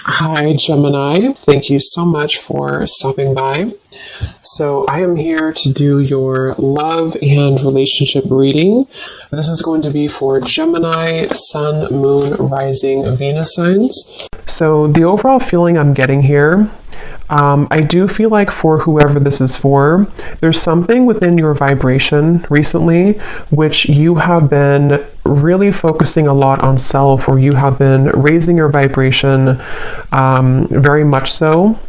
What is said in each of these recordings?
Hi, Gemini. Thank you so much for stopping by. So I am here to do your love and relationship reading. This is going to be for Gemini, Sun, Moon, Rising, Venus signs. So the overall feeling I'm getting here, I do feel like for whoever this is for, there's something within your vibration recently which you have been really focusing a lot on self, or you have been raising your vibration very much so.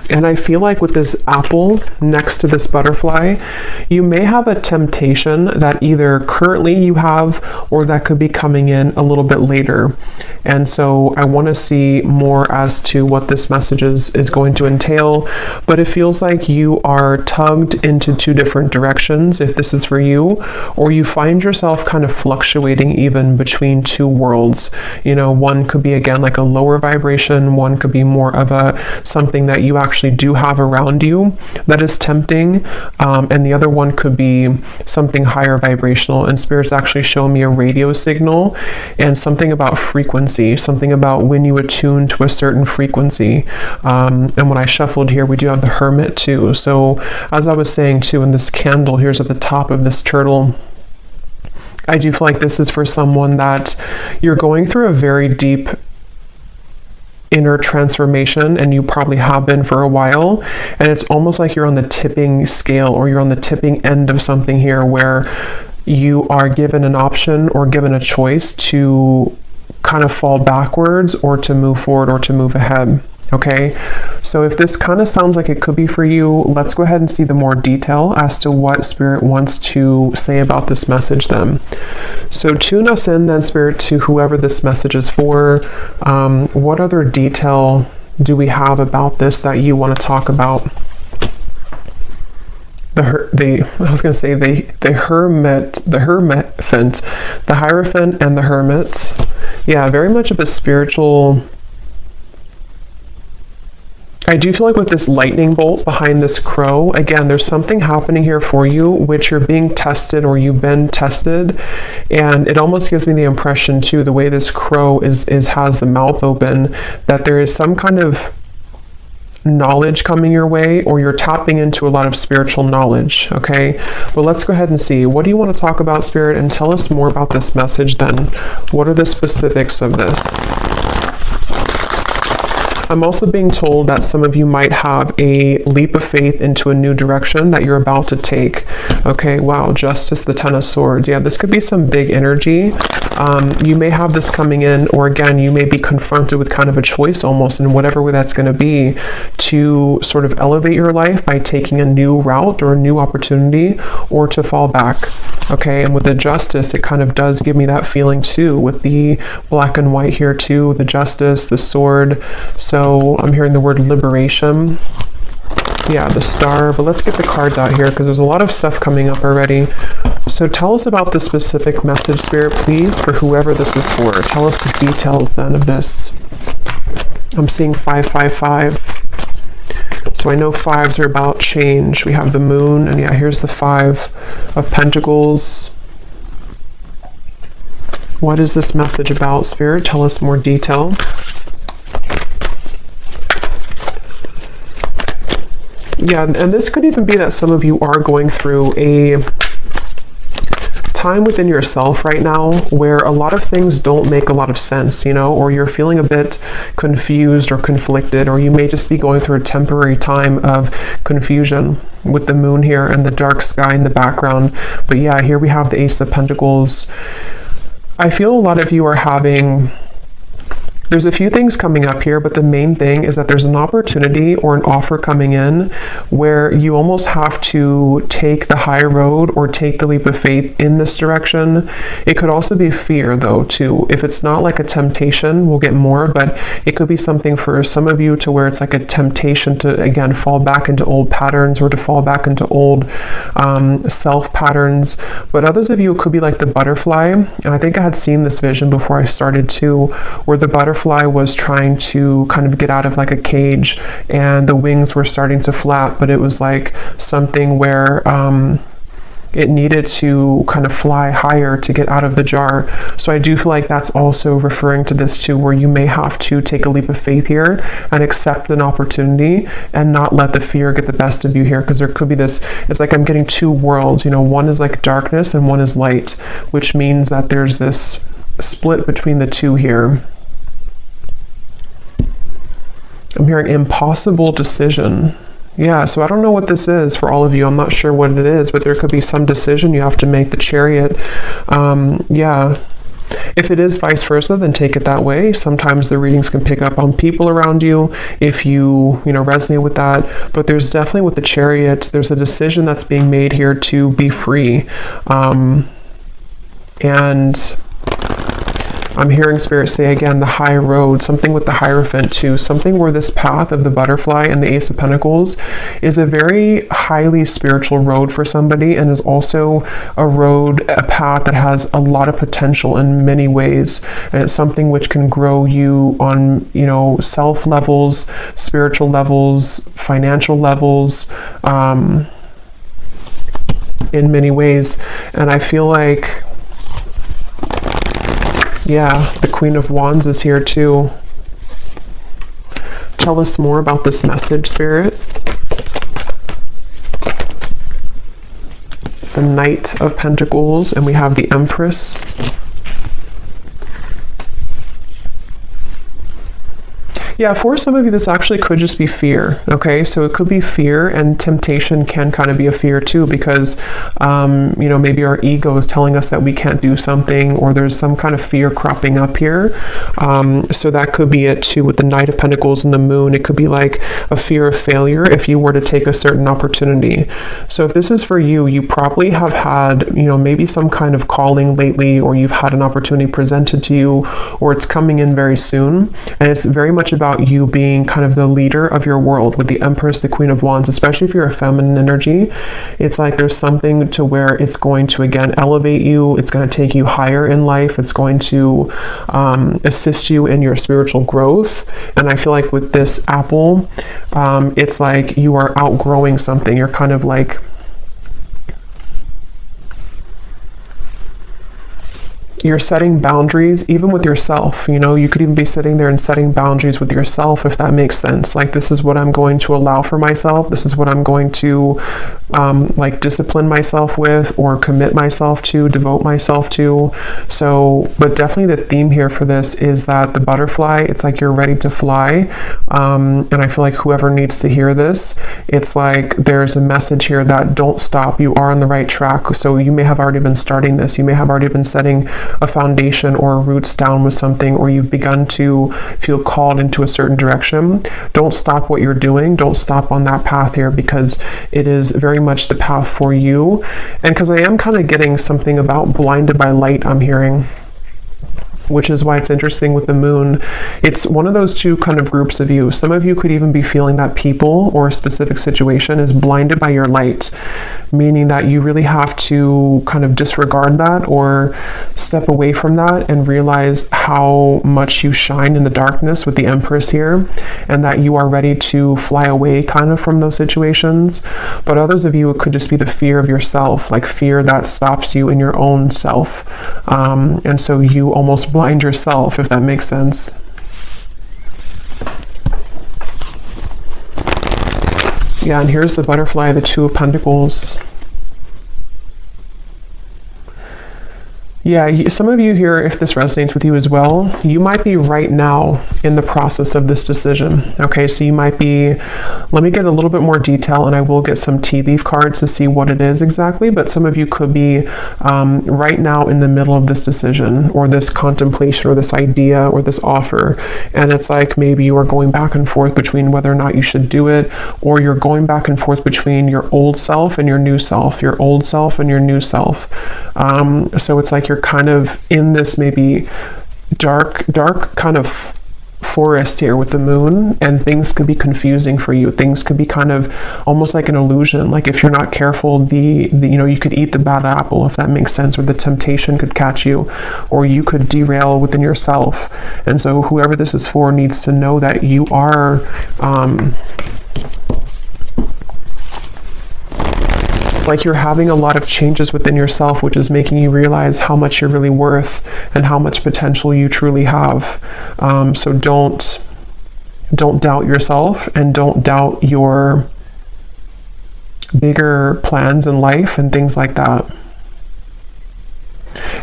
And I feel like with this apple next to this butterfly, you may have a temptation that either currently you have or that could be coming in a little bit later. And so I want to see more as to what this message is going to entail. But it feels like you are tugged into two different directions if this is for you, or you find yourself kind of fluctuating even between two worlds. You know, one could be again like a lower vibration, one could be more of a something that you actually do have around you that is tempting, and the other one could be something higher vibrational. And Spirit's actually show me a radio signal and something about frequency, something about when you attune to a certain frequency. And when I shuffled here, we do have the Hermit too. So as I was saying too, in this candle here's at the top of this turtle, I do feel like this is for someone that you're going through a very deep inner transformation, and you probably have been for a while, and it's almost like you're on the tipping scale, or you're on the tipping end of something here where you are given an option or given a choice to kind of fall backwards or to move forward or to move ahead. Okay, so if this kind of sounds like it could be for you, let's go ahead and see the more detail as to what Spirit wants to say about this message then. So tune us in then, Spirit, to whoever this message is for. What other detail do we have about this that you want to talk about? The Hierophant and the Hermit. Yeah, very much of a spiritual. I do feel like with this lightning bolt behind this crow, again, there's something happening here for you, which you're being tested, or you've been tested. And it almost gives me the impression too, the way this crow has the mouth open, that there is some kind of knowledge coming your way, or you're tapping into a lot of spiritual knowledge. Okay, well, let's go ahead and see. What do you want to talk about, Spirit? And tell us more about this message then. What are the specifics of this? I'm also being told that some of you might have a leap of faith into a new direction that you're about to take. Okay, wow, Justice, the Ten of Swords. Yeah, this could be some big energy. You may have this coming in, or again, you may be confronted with kind of a choice almost, in whatever way that's going to be, to sort of elevate your life by taking a new route or a new opportunity, or to fall back. Okay, and with the Justice, it kind of does give me that feeling too, with the black and white here too, the Justice, the Sword. So I'm hearing the word liberation. Yeah, the Star. But let's get the cards out here, because there's a lot of stuff coming up already. So tell us about the specific message, Spirit, please, for whoever this is for. Tell us the details then of this. I'm seeing 555. So I know fives are about change. We have the Moon, and yeah, here's the Five of Pentacles. What is this message about, Spirit? Tell us more detail. Yeah, and this could even be that some of you are going through a time within yourself right now where a lot of things don't make a lot of sense, you know, or you're feeling a bit confused or conflicted, or you may just be going through a temporary time of confusion with the Moon here and the dark sky in the background. But yeah, here we have the Ace of Pentacles. I feel a lot of you are having... There's a few things coming up here, but the main thing is that there's an opportunity or an offer coming in where you almost have to take the high road or take the leap of faith in this direction. It could also be fear though too. If it's not like a temptation, we'll get more, but it could be something for some of you to where it's like a temptation to, again, fall back into old patterns, or to fall back into old self patterns. But others of you, it could be like the butterfly. And I think I had seen this vision before I started too, where the butterfly was trying to kind of get out of like a cage, and the wings were starting to flap, but it was like something where it needed to kind of fly higher to get out of the jar. So I do feel like that's also referring to this too, where you may have to take a leap of faith here and accept an opportunity and not let the fear get the best of you here, because there could be this, it's like I'm getting two worlds, you know, one is like darkness and one is light, which means that there's this split between the two here. I'm hearing impossible decision. Yeah, so I don't know what this is for all of you. I'm not sure what it is, but there could be some decision you have to make, the Chariot. Yeah. If it is vice versa, then take it that way. Sometimes the readings can pick up on people around you if you resonate with that. But there's definitely with the Chariot, there's a decision that's being made here to be free. And I'm hearing Spirit say again, the high road, something with the Hierophant too, something where this path of the butterfly and the Ace of Pentacles is a very highly spiritual road for somebody, and is also a road, a path that has a lot of potential in many ways. And it's something which can grow you on, self levels, spiritual levels, financial levels, in many ways. And I feel like, yeah, the Queen of Wands is here too. Tell us more about this message, Spirit. The Knight of Pentacles, and we have the Empress. Yeah, for some of you, this actually could just be fear, okay? So it could be fear, and temptation can kind of be a fear too, because, maybe our ego is telling us that we can't do something, or there's some kind of fear cropping up here. So that could be it too with the Knight of Pentacles and the Moon. It could be like a fear of failure if you were to take a certain opportunity. So if this is for you, you probably have had, maybe some kind of calling lately, or you've had an opportunity presented to you, or it's coming in very soon. And it's very much about you being kind of the leader of your world with the Empress, the Queen of Wands, especially if you're a feminine energy. It's like there's something to where it's going to, again, elevate you. It's going to take you higher in life. It's going to assist you in your spiritual growth. And I feel like with this apple, it's like you are outgrowing something. You're kind of like, you're setting boundaries even with yourself. You could even be sitting there and setting boundaries with yourself, if that makes sense. Like, this is what I'm going to allow for myself. This is what I'm going to discipline myself with, or commit myself to, devote myself to. So, but definitely the theme here for this is that the butterfly, it's like you're ready to fly. And I feel like whoever needs to hear this, it's like there's a message here that don't stop. You are on the right track. So you may have already been starting this. You may have already been setting a foundation or roots down with something, or you've begun to feel called into a certain direction. Don't stop what you're doing. Don't stop on that path here, because it is very much the path for you. And because I am kind of getting something about blinded by light, I'm hearing, which is why it's interesting with the Moon. It's one of those two kind of groups of you. Some of you could even be feeling that people or a specific situation is blinded by your light, meaning that you really have to kind of disregard that or step away from that and realize how much you shine in the darkness with the Empress here, and that you are ready to fly away kind of from those situations. But others of you, it could just be the fear of yourself, like fear that stops you in your own self. And so you almost blind yourself, if that makes sense. Yeah, and here's the butterfly, the Two of Pentacles. Yeah, some of you here, if this resonates with you as well, you might be right now in the process of this decision. Okay, so you might be, let me get a little bit more detail, and I will get some tea leaf cards to see what it is exactly, but some of you could be right now in the middle of this decision, or this contemplation, or this idea, or this offer. And it's like maybe you are going back and forth between whether or not you should do it, or you're going back and forth between your old self and your new self, your old self and your new self. So it's like you're kind of in this maybe dark kind of forest here with the Moon, and things could be confusing for you. Things could be kind of almost like an illusion. Like if you're not careful, the you could eat the bad apple, if that makes sense, or the temptation could catch you, or you could derail within yourself. And so whoever this is for needs to know that you are like you're having a lot of changes within yourself, which is making you realize how much you're really worth and how much potential you truly have. So don't doubt yourself, and don't doubt your bigger plans in life and things like that.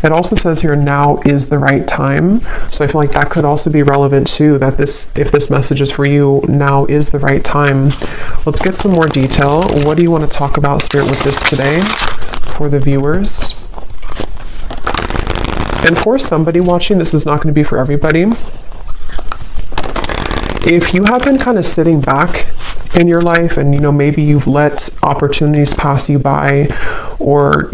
It also says here, now is the right time. So I feel like that could also be relevant too, that if this message is for you, now is the right time. Let's get some more detail. What do you want to talk about, Spirit, with this today for the viewers? And for somebody watching, this is not going to be for everybody. If you have been kind of sitting back in your life and, maybe you've let opportunities pass you by, or,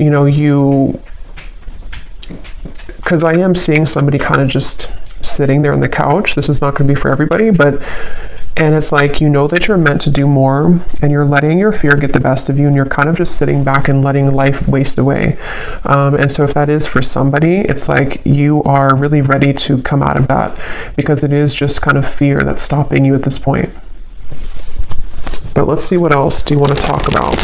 because I am seeing somebody kind of just sitting there on the couch. This is not going to be for everybody, and it's like, that you're meant to do more, and you're letting your fear get the best of you, and you're kind of just sitting back and letting life waste away. And so if that is for somebody, it's like you are really ready to come out of that, because it is just kind of fear that's stopping you at this point. But let's see, what else do you want to talk about?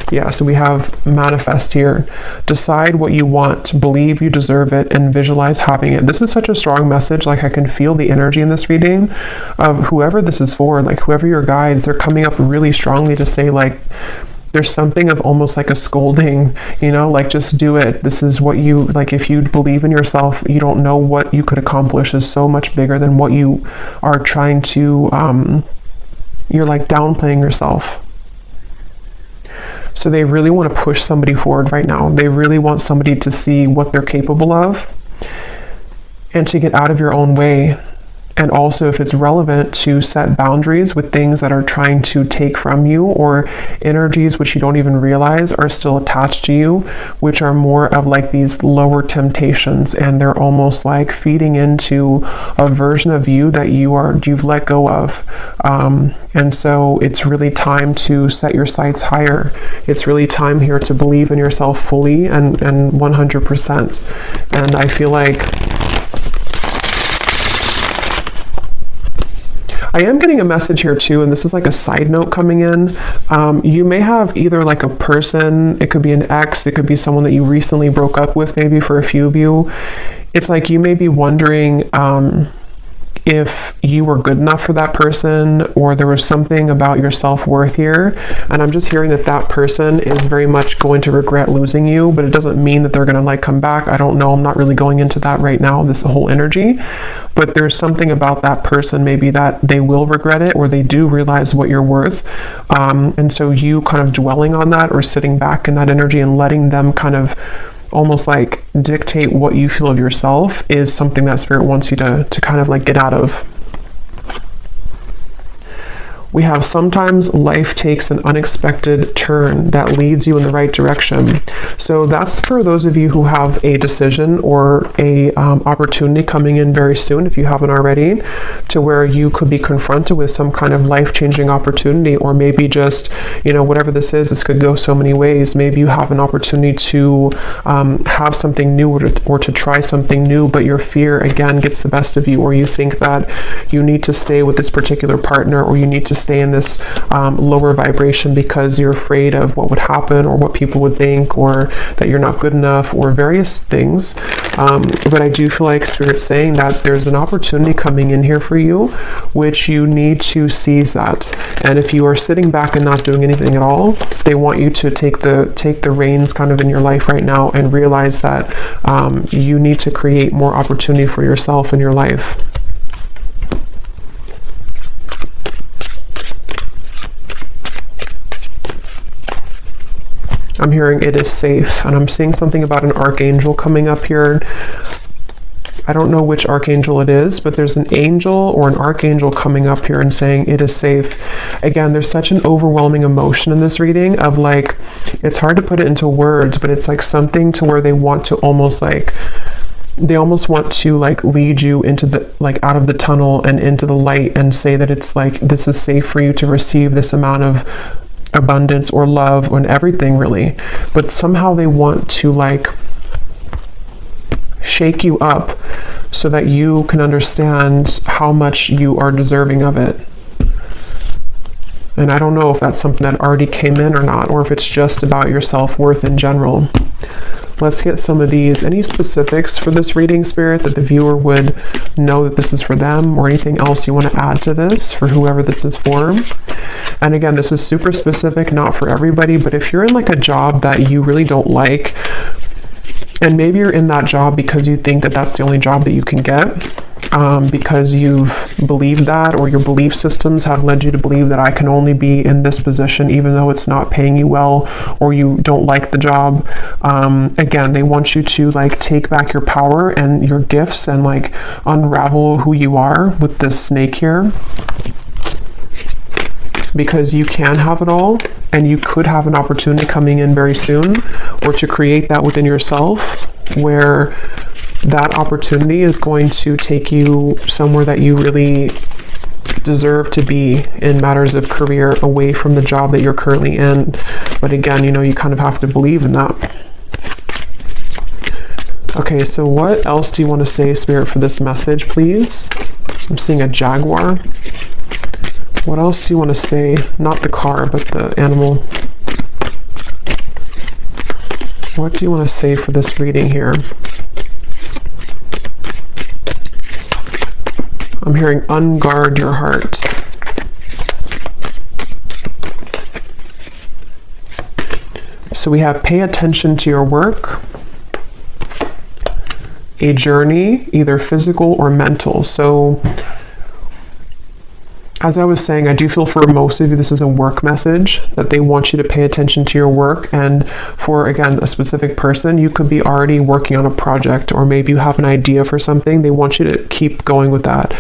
Yeah, so we have manifest here. Decide what you want, believe you deserve it, and visualize having it. This is such a strong message. Like, I can feel the energy in this reading of whoever this is for, like whoever your guides, they're coming up really strongly to say, like, there's something of almost like a scolding, like, just do it. This is what you, like, if you believe in yourself, you don't know what you could accomplish is so much bigger than what you are trying to, you're like downplaying yourself. So they really want to push somebody forward right now. They really want somebody to see what they're capable of and to get out of your own way. And also, if it's relevant, to set boundaries with things that are trying to take from you, or energies which you don't even realize are still attached to you, which are more of like these lower temptations, and they're almost like feeding into a version of you that you've let go of. And so it's really time to set your sights higher. It's really time here to believe in yourself fully and 100%. And I feel like I am getting a message here too, and this is like a side note coming in. You may have either like a person, it could be an ex, it could be someone that you recently broke up with, maybe for a few of you. It's like you may be wondering if you were good enough for that person, or there was something about your self-worth here. And I'm just hearing that that person is very much going to regret losing you, but it doesn't mean that they're going to like come back. I don't know. I'm not really going into that right now, this whole energy. But there's something about that person, maybe that they will regret it, or they do realize what you're worth. And so you kind of dwelling on that, or sitting back in that energy and letting them kind of almost like dictate what you feel of yourself, is something that Spirit wants you to kind of like get out of. We have, sometimes life takes an unexpected turn that leads you in the right direction. So that's for those of you who have a decision or a opportunity coming in very soon, if you haven't already, to where you could be confronted with some kind of life-changing opportunity, or maybe just, whatever this is, this could go so many ways. Maybe you have an opportunity to have something new, or to try something new, but your fear again gets the best of you, or you think that you need to stay with this particular partner, or you need to stay in this lower vibration because you're afraid of what would happen, or what people would think, or that you're not good enough, or various things. But I do feel like Spirit's saying that there's an opportunity coming in here for you, which you need to seize that. And if you are sitting back and not doing anything at all, they want you to take the reins kind of in your life right now, and realize that you need to create more opportunity for yourself in your life. I'm hearing it is safe, and I'm seeing something about an archangel coming up here. I don't know which archangel it is, but there's an angel or an archangel coming up here and saying it is safe. Again, there's such an overwhelming emotion in this reading of like, it's hard to put it into words, but it's like something to where they want to almost like, they almost want to like lead you into the, like out of the tunnel and into the light, and say that it's like, this is safe for you to receive this amount of abundance or love and everything, really. But somehow they want to like shake you up so that you can understand how much you are deserving of it. And I don't know if that's something that already came in or not, or if it's just about your self-worth in general. Let's get some of these. Any specifics for this reading, Spirit, that the viewer would know that this is for them, or anything else you want to add to this for whoever this is for? And again, this is super specific, not for everybody, but if you're in like a job that you really don't like, and maybe you're in that job because you think that that's the only job that you can get, because you've believed that, or your belief systems have led you to believe that I can only be in this position even though it's not paying you well, or you don't like the job. Again, they want you to like take back your power and your gifts and like unravel who you are with this snake here, because you can have it all, and you could have an opportunity coming in very soon, or to create that within yourself, where that opportunity is going to take you somewhere that you really deserve to be in matters of career, away from the job that you're currently in. But again, you know, you kind of have to believe in that. Okay, so what else do you want to say, Spirit, for this message, please? I'm seeing a jaguar. What else do you want to say? Not the car, but the animal. What do you want to say for this reading here? I'm hearing unguard your heart. So we have pay attention to your work, a journey, either physical or mental. So as I was saying, I do feel for most of you this is a work message, that they want you to pay attention to your work. And for, again, a specific person, you could be already working on a project, or maybe you have an idea for something. They want you to keep going with that.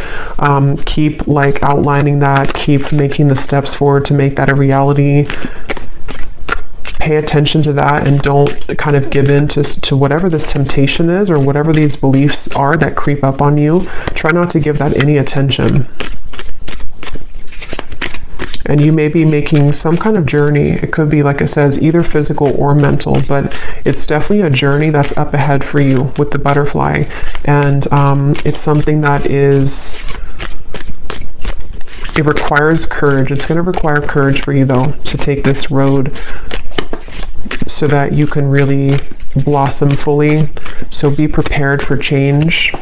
Keep like outlining that, keep making the steps forward to make that a reality. Pay attention to that, and don't kind of give in to whatever this temptation is, or whatever these beliefs are that creep up on you. Try not to give that any attention. And you may be making some kind of journey. It could be, like it says, either physical or mental, but it's definitely a journey that's up ahead for you with the butterfly. And it's something that it requires courage. It's going to require courage for you, though, to take this road so that you can really blossom fully. So be prepared for change.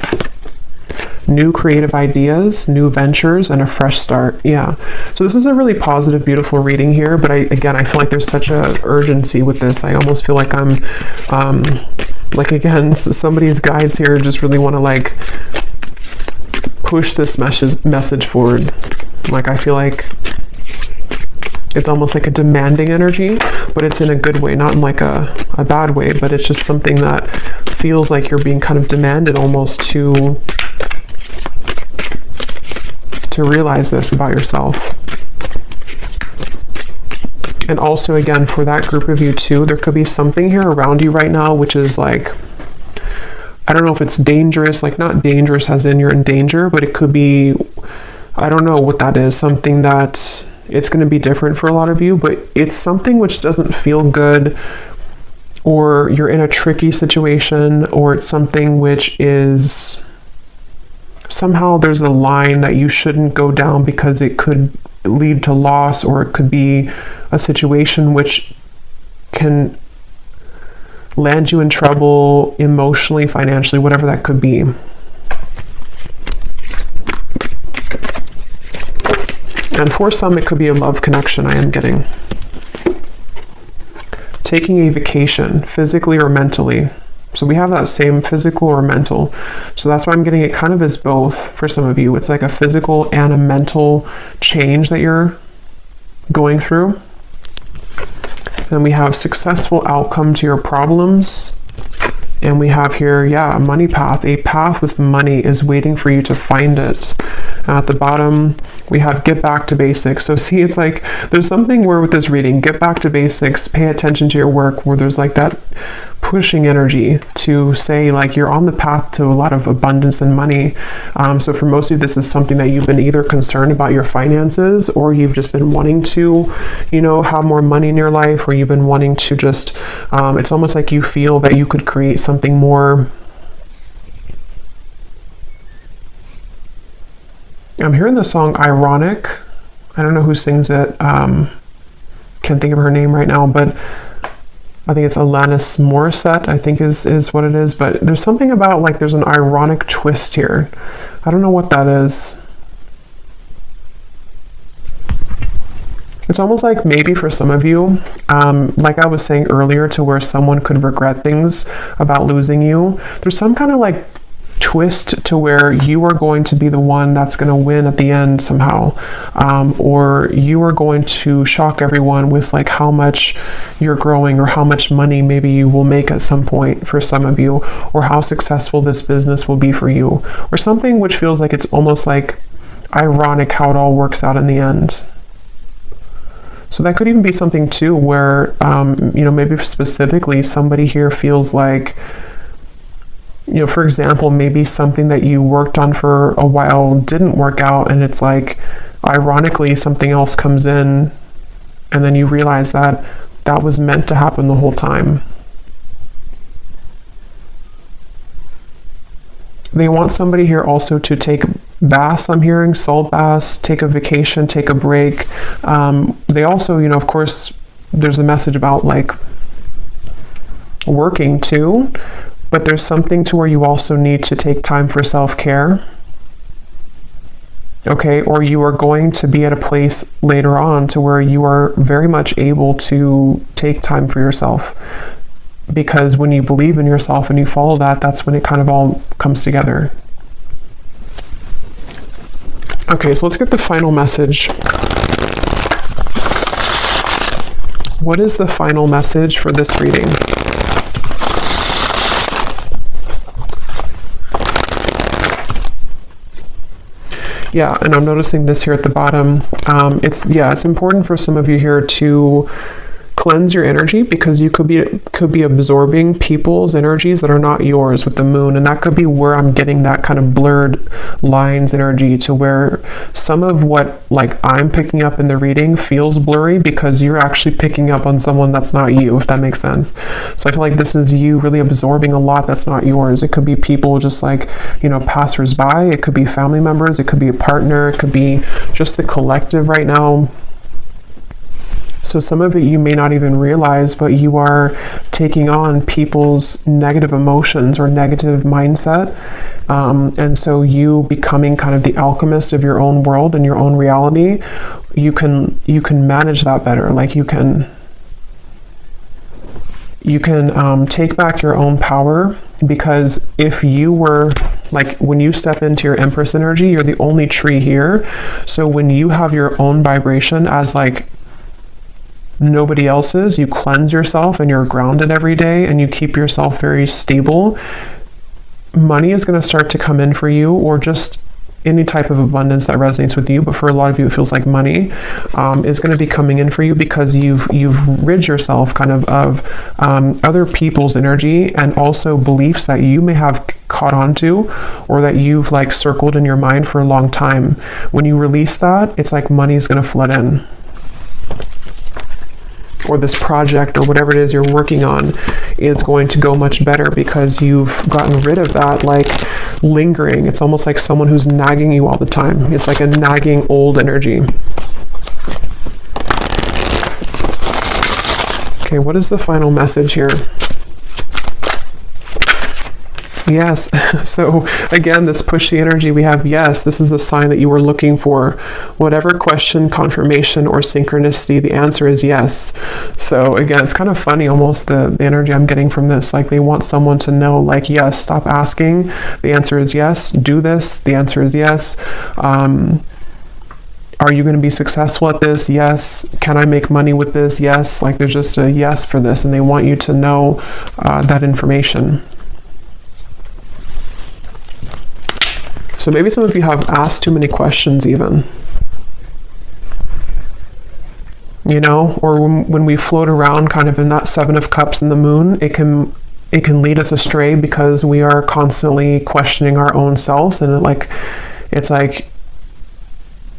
New creative ideas, new ventures, and a fresh start. Yeah. So this is a really positive, beautiful reading here. But I feel like there's such a urgency with this. I almost feel like I'm, like, again, somebody's guides here just really want to like push this message forward. Like, I feel like it's almost like a demanding energy, but it's in a good way, not in like a bad way, but it's just something that feels like you're being kind of demanded almost to realize this about yourself. And also, again, for that group of you too, there could be something here around you right now which is like, I don't know if it's dangerous, like not dangerous as in you're in danger, but it could be, I don't know what that is, something that it's going to be different for a lot of you, but it's something which doesn't feel good, or you're in a tricky situation, or it's something which is somehow there's a line that you shouldn't go down because it could lead to loss, or it could be a situation which can land you in trouble emotionally, financially, whatever that could be. And for some, it could be a love connection, I am getting. Taking a vacation, physically or mentally. So we have that same physical or mental. So that's why I'm getting it kind of as both for some of you. It's like a physical and a mental change that you're going through. And we have successful outcome to your problems. And we have here, yeah, a money path. A path with money is waiting for you to find it. And at the bottom, we have get back to basics. So see, it's like there's something where with this reading, get back to basics, pay attention to your work, where there's like that pushing energy to say like you're on the path to a lot of abundance and money. So for most of you, this is something that you've been either concerned about your finances, or you've just been wanting to, you know, have more money in your life, or you've been wanting to just, it's almost like you feel that you could create something more. I'm hearing the song Ironic. I don't know who sings it. Can't think of her name right now, but I think it's Alanis Morissette, I think is what it is. But there's something about like there's an ironic twist here. I don't know what that is. It's almost like maybe for some of you, like I was saying earlier, to where someone could regret things about losing you. There's some kind of like twist to where you are going to be the one that's going to win at the end somehow, or you are going to shock everyone with like how much you're growing, or how much money maybe you will make at some point for some of you, or how successful this business will be for you, or something which feels like it's almost like ironic how it all works out in the end. So that could even be something too where, maybe specifically somebody here feels like, for example, maybe something that you worked on for a while didn't work out, and it's like, ironically, something else comes in, and then you realize that that was meant to happen the whole time. They want somebody here also to take baths, I'm hearing, salt baths, take a vacation, take a break. They also, of course, there's a message about like working too, but there's something to where you also need to take time for self-care. Okay, or you are going to be at a place later on to where you are very much able to take time for yourself. Because when you believe in yourself and you follow that, that's when it kind of all comes together. Okay, so let's get the final message. What is the final message for this reading? Yeah, and I'm noticing this here at the bottom. It's important for some of you here to cleanse your energy, because you could be absorbing people's energies that are not yours with the moon, and that could be where I'm getting that kind of blurred lines energy, to where some of what like I'm picking up in the reading feels blurry because you're actually picking up on someone that's not you, if that makes sense. So I feel like this is you really absorbing a lot that's not yours. It could be people just like, passers-by, it could be family members, it could be a partner, it could be just the collective right now. So some of it you may not even realize, but you are taking on people's negative emotions or negative mindset. And so you becoming kind of the alchemist of your own world and your own reality, you can manage that better. Like you can take back your own power, because if you were like, when you step into your Empress energy, you're the only tree here. So when you have your own vibration as like nobody else's, you cleanse yourself and you're grounded every day and you keep yourself very stable, money is going to start to come in for you, or just any type of abundance that resonates with you. But for a lot of you, it feels like money is going to be coming in for you, because you've rid yourself kind of other people's energy, and also beliefs that you may have caught on to, or that you've like circled in your mind for a long time. When you release that, it's like money is going to flood in. Or this project or whatever it is you're working on is going to go much better, because you've gotten rid of that like lingering. It's almost like someone who's nagging you all the time. It's like a nagging old energy. Okay, what is the final message here? Yes. So again, this pushy energy, we have yes, this is the sign that you were looking for. Whatever question, confirmation, or synchronicity, the answer is yes. So again, it's kind of funny almost the energy I'm getting from this. Like they want someone to know, like, yes, stop asking. The answer is yes. Do this. The answer is yes. Are you going to be successful at this? Yes. Can I make money with this? Yes. Like there's just a yes for this, and they want you to know that information. So maybe some of you have asked too many questions even. Or when we float around kind of in that Seven of Cups in the moon, it can lead us astray, because we are constantly questioning our own selves, and it's like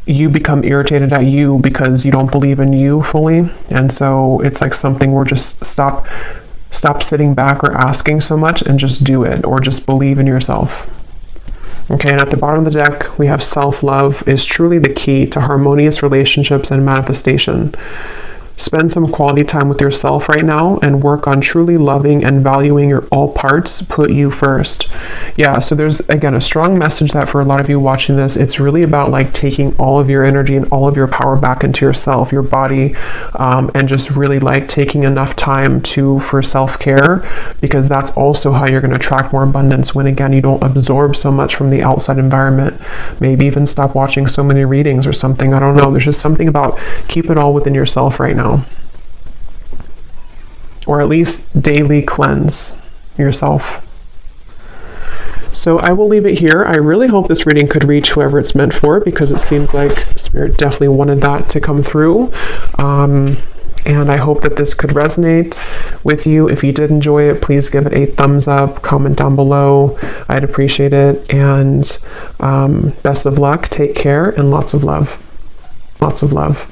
you become irritated at you because you don't believe in you fully. And so it's like something where just stop sitting back or asking so much, and just do it, or just believe in yourself. Okay, and at the bottom of the deck, we have self-love is truly the key to harmonious relationships and manifestation. Spend some quality time with yourself right now and work on truly loving and valuing your all parts. Put you first. Yeah, so there's, again, a strong message that for a lot of you watching this, it's really about like taking all of your energy and all of your power back into yourself, your body, and just really like taking enough time for self-care, because that's also how you're going to attract more abundance when, again, you don't absorb so much from the outside environment. Maybe even stop watching so many readings or something. I don't know. There's just something about keep it all within yourself right now. Or at least daily cleanse yourself. So I will leave it here. I really hope this reading could reach whoever it's meant for, because it seems like Spirit definitely wanted that to come through. And I hope that this could resonate with you. If you did enjoy it, please give it a thumbs up, comment down below. I'd appreciate it. And best of luck, take care, and lots of love. Lots of love.